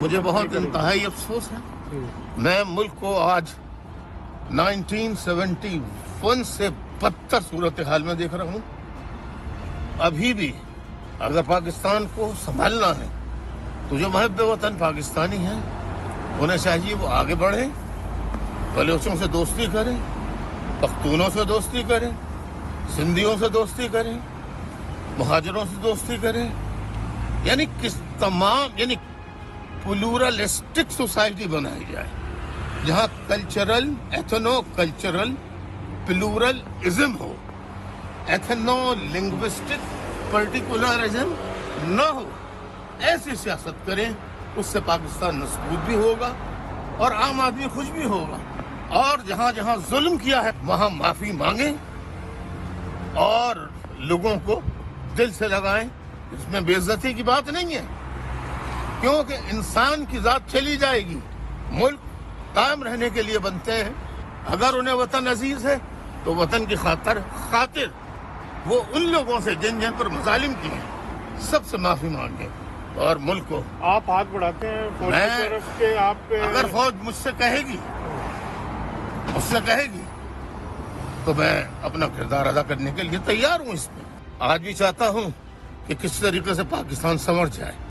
مجھے بہت انتہائی افسوس ہے میں ملک کو آج 1971 سے بدتر صورتحال میں دیکھ رہا ہوں. ابھی بھی اگر پاکستان کو سنبھالنا ہے تو جو محب وطن پاکستانی ہیں انہیں چاہیے وہ آگے بڑھیں، بلوچوں سے دوستی کریں، پختونوں سے دوستی کریں، سندھیوں سے دوستی کریں، مہاجروں سے دوستی کریں، یعنی یعنی پلورلسٹک سوسائٹی بنائی جائے جہاں کلچرل ایتھنو کلچرل پلورلزم ہو، ایتھنو لنگوسٹک پرٹیکولرزم نہ ہو. ایسی سیاست کریں، اس سے پاکستان مضبوط بھی ہوگا اور عام آدمی خوش بھی ہوگا. اور جہاں جہاں ظلم کیا ہے وہاں معافی مانگیں اور لوگوں کو دل سے لگائیں. اس میں بے عزتی کی بات نہیں ہے، کیونکہ انسان کی ذات چلی جائے گی. ملک قائم رہنے کے لیے بنتے ہیں. اگر انہیں وطن عزیز ہے تو وطن کی خاطر وہ ان لوگوں سے جن پر مظالم کیے ہیں سب سے معافی مانگیں اور ملک کو. آپ ہاتھ بڑھاتے ہیں فوج کی طرف کے، آپ اگر فوج مجھ سے کہے گی تو میں اپنا کردار ادا کرنے کے لیے تیار ہوں. اس میں آج بھی چاہتا ہوں کہ کس طریقے سے پاکستان سنور جائے.